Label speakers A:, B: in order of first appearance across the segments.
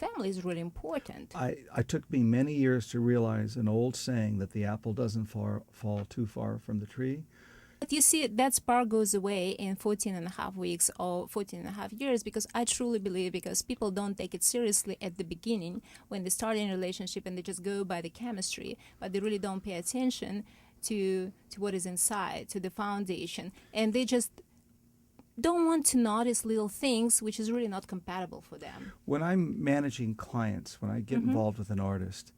A: family is really important.
B: I took me many years to realize an old saying that the apple doesn't fall too far from the tree.
A: But you see, that spark goes away in 14 and a half weeks or 14 and a half years, because I truly believe, because people don't take it seriously at the beginning when they start in a relationship and they just go by the chemistry, but they really don't pay attention to what is inside, to the foundation. And they just don't want to notice little things, which is really not compatible for them.
B: When I'm managing clients, when I get involved with an artist,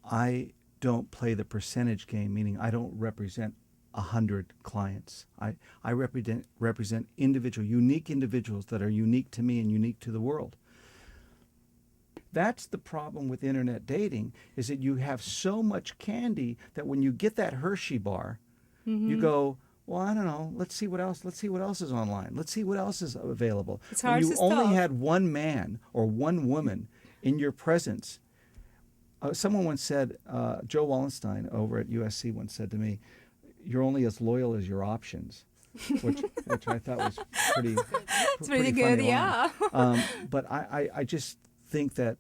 B: I don't play the percentage game, meaning I don't represent 100 clients. I represent unique individuals that are unique to me and unique to the world. That's the problem with internet dating, is that you have so much candy that when you get that Hershey bar, you go, well, I don't know, let's see what else is online. Let's see what else is available.
A: It's hard
B: when you
A: to
B: only
A: stop.
B: had one man or one woman in your presence. Someone once said, Joe Wallenstein over at USC once said to me, you're only as loyal as your options, which I thought was pretty
A: It's pretty good,
B: funny
A: yeah.
B: line. But I just think that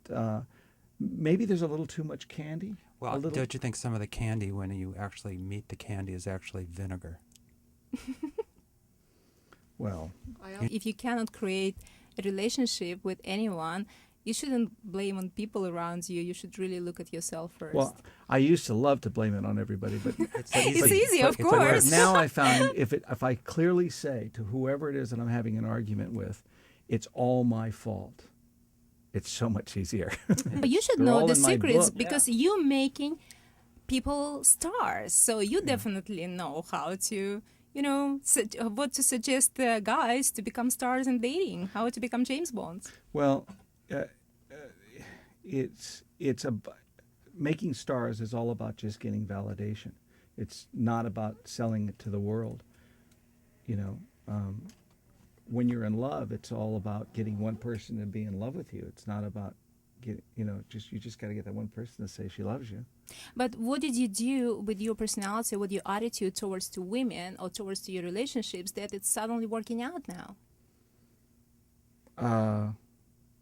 B: maybe there's a little too much candy.
C: Well, don't you think some of the candy, when you actually meet the candy, is actually vinegar?
B: Well,
A: If you cannot create a relationship with anyone, you shouldn't blame on people around you. You should really look at yourself first.
B: well, I used to love to blame it on everybody, but
A: It's easy, of
C: But
A: course.
B: now I found if I clearly say to whoever it is that I'm having an argument with, it's all my fault, it's so much easier.
A: But you should
B: They're
A: know
B: all
A: the
B: in my
A: secrets,
B: book.
A: because you're making people stars. So you definitely know how to, what to suggest guys to become stars in dating, how to become James Bonds.
B: Well, making stars is all about just getting validation. It's not about selling it to the world. When you're in love, it's all about getting one person to be in love with you. It's not about you just got to get that one person to say she loves you.
A: But what did you do with your personality, with your attitude towards to women or towards to your relationships, that it's suddenly working out now?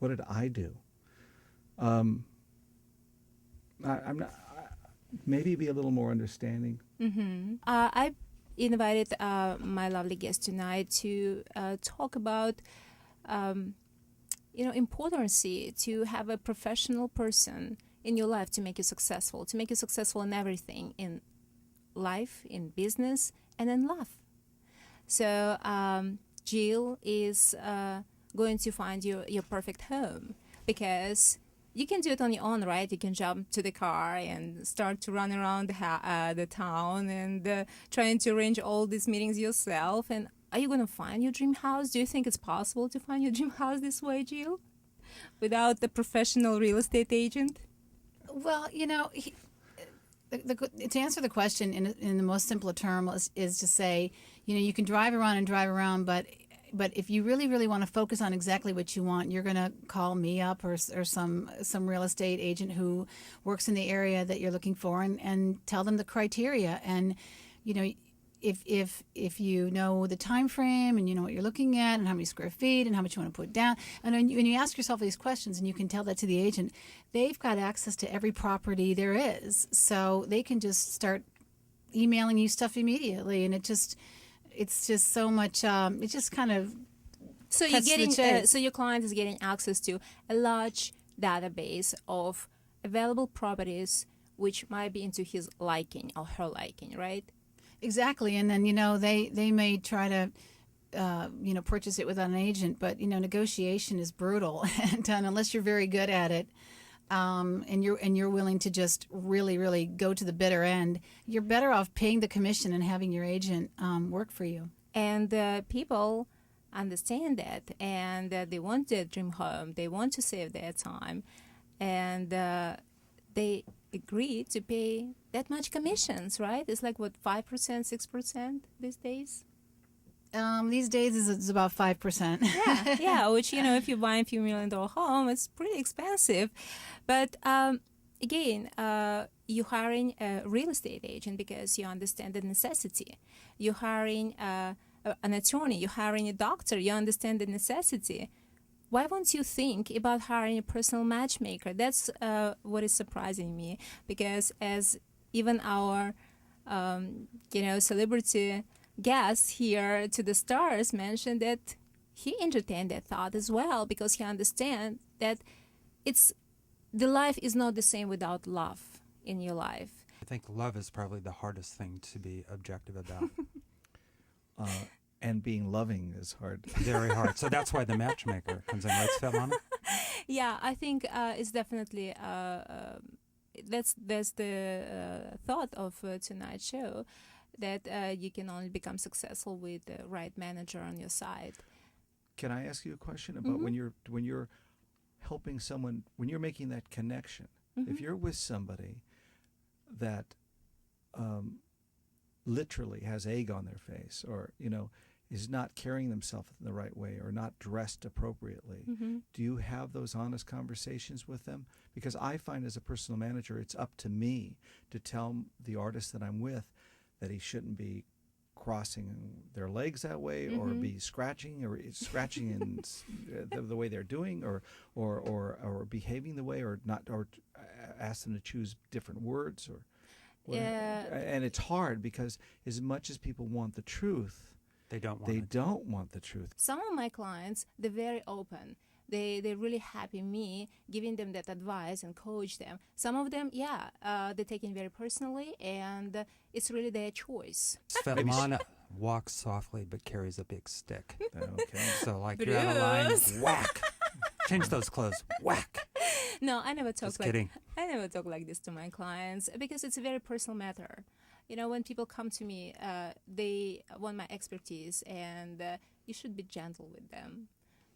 B: What did I do? I'm not. Maybe be a little more understanding.
A: I invited my lovely guest tonight to talk about, importance to have a professional person in your life to make you successful in everything, in life, in business, and in love. So Jill is going to find your perfect home, because you can do it on your own, right? You can jump to the car and start to run around the town and trying to arrange all these meetings yourself. And are you going to find your dream house? Do you think it's possible to find your dream house this way, Jill, without a professional real estate agent?
D: Well, to answer the question in the most simple term is to say, you can drive around, but if you really, really want to focus on exactly what you want, you're going to call me up or some real estate agent who works in the area that you're looking for, and tell them the criteria. And if you know the time frame and you know what you're looking at and how many square feet and how much you want to put down, and when you ask yourself these questions and you can tell that to the agent, they've got access to every property there is, so they can just start emailing you stuff immediately, and it's just so much. It just kind of
A: so you're getting so your client is getting access to a large database of available properties which might be into his liking or her liking, right?
D: Exactly, and then they may try to purchase it without an agent, but negotiation is brutal, and unless you're very good at it, and you're willing to just really, really go to the bitter end, you're better off paying the commission and having your agent work for you.
A: And people understand that, and they want their dream home. They want to save their time, and they agree to pay that much commissions, right? It's like, what, 5%, 6% these days?
D: These days it's about 5%.
A: Yeah, which, if you buy a few $1 million home, it's pretty expensive. But again, you're hiring a real estate agent because you understand the necessity. You're hiring an attorney, you're hiring a doctor, you understand the necessity. why won't you think about hiring a personal matchmaker? That's what is surprising me, because as even our celebrity guest here to the stars mentioned that he entertained that thought as well, because he understands that the life is not the same without love in your life.
C: I think love is probably the hardest thing to be objective about.
B: And being loving is hard.
C: Very hard. So that's why the matchmaker comes in, right, Svetlana?
A: Yeah, I think it's definitely that's the thought of tonight's show, that you can only become successful with the right manager on your side.
B: Can I ask you a question about when you're helping someone, when you're making that connection? If you're with somebody that literally has egg on their face, or is not carrying themselves in the right way, or not dressed appropriately, do you have those honest conversations with them? Because I find as a personal manager, it's up to me to tell the artist that I'm with that he shouldn't be crossing their legs that way, or be scratching in the way they're doing, or behaving the way, or not, or ask them to choose different words, or and it's hard because as much as people want the truth,
C: They don't want the truth.
A: Some of my clients, they're very open. They're really happy me giving them that advice and coach them. Some of them, they're taking very personally, and it's really their choice.
C: Svetlana walks softly but carries a big stick.
B: Okay.
C: So like you're on a line, whack. Change those clothes, whack.
A: No, I never talk
C: Just kidding.
A: I never talk like this to my clients, because it's a very personal matter. When people come to me, they want my expertise, and you should be gentle with them.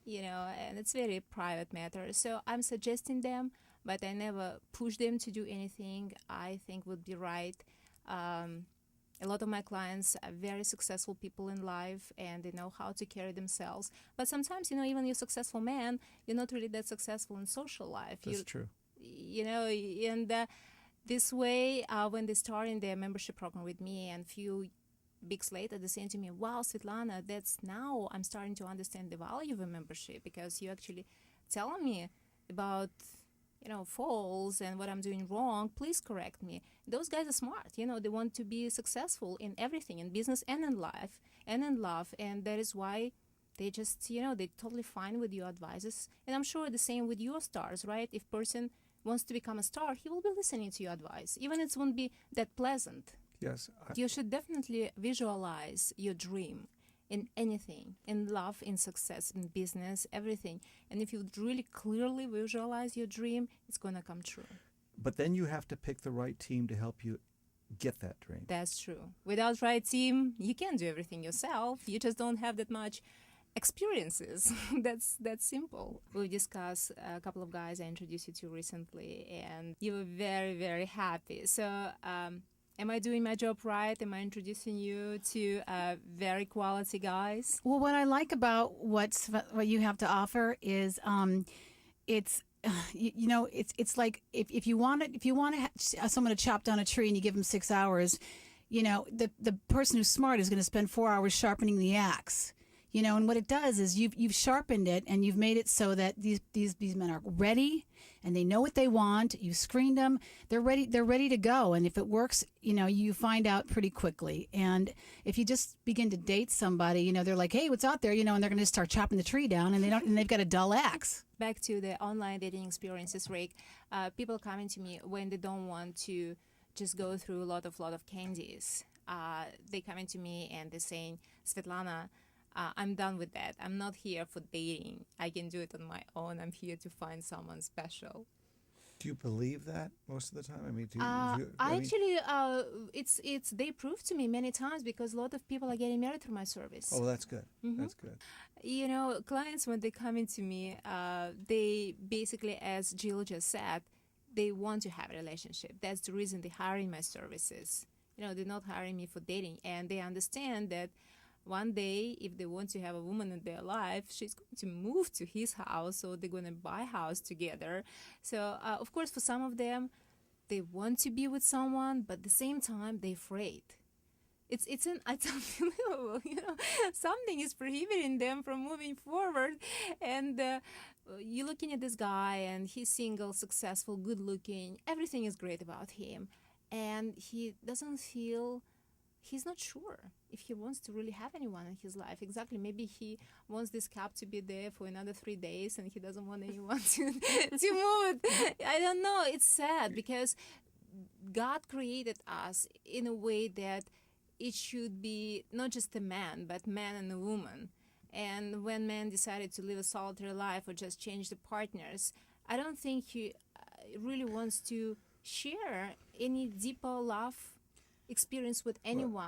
A: And it's very private matter. So I'm suggesting them, but I never push them to do anything I think would be right. A lot of my clients are very successful people in life, and they know how to carry themselves. But sometimes, even you're a successful man, you're not really that successful in social life.
B: That's true.
A: And this way, when they start in their membership program with me, and few weeks later, they say to me, wow, Svetlana, now I'm starting to understand the value of a membership, because you actually telling me about, faults and what I'm doing wrong. Please correct me. Those guys are smart. They want to be successful in everything, in business and in life and in love. And that is why they just, they're totally fine with your advices. And I'm sure the same with your stars, right? If person wants to become a star, he will be listening to your advice, even if it won't be that pleasant.
B: Yes.
A: You should definitely visualize your dream in anything, in love, in success, in business, everything. And if you really clearly visualize your dream, it's going to come true.
B: But then you have to pick the right team to help you get that dream.
A: That's true. Without right team, you can't do everything yourself. You just don't have that much experiences. That's simple. We discussed a couple of guys I introduced you to recently, and you were very, very happy. So am I doing my job right? Am I introducing you to very quality guys?
D: Well, what I like about what you have to offer is it's it's like if you want someone to chop down a tree and you give them 6 hours, the person who's smart is going to spend 4 hours sharpening the axe. And what it does is you've sharpened it, and you've made it so that these men are ready, and they know what they want. You screened them; they're ready to go. And if it works, you find out pretty quickly. And if you just begin to date somebody, they're like, "Hey, what's out there?" And they're going to start chopping the tree down, and they've got a dull axe.
A: Back to the online dating experiences, Rick. People coming to me when they don't want to just go through a lot of candies. They coming to me and they're saying, Svetlana, I'm done with that. I'm not here for dating. I can do it on my own. I'm here to find someone special.
B: Do you believe that most of the time? I mean,
A: it's they prove to me many times, because a lot of people are getting married through my service.
B: Oh, that's good. That's good.
A: Clients, when they come into me, they basically, as Jill just said, they want to have a relationship. That's the reason they're hiring my services. They're not hiring me for dating, and they understand that one day, if they want to have a woman in their life, she's going to move to his house, or they're going to buy a house together. So, of course, for some of them, they want to be with someone, but at the same time, they're afraid. it's unbelievable. Something is prohibiting them from moving forward. And you're looking at this guy, and he's single, successful, good looking. Everything is great about him, and he doesn't feel. He's not sure if he wants to really have anyone in his life. Exactly. Maybe he wants this cap to be there for another 3 days, and he doesn't want anyone to move it. I don't know. It's sad because God created us in a way that it should be not just a man, but man and a woman. And when man decided to live a solitary life or just change the partners, I don't think he really wants to share any deeper love experience with anyone.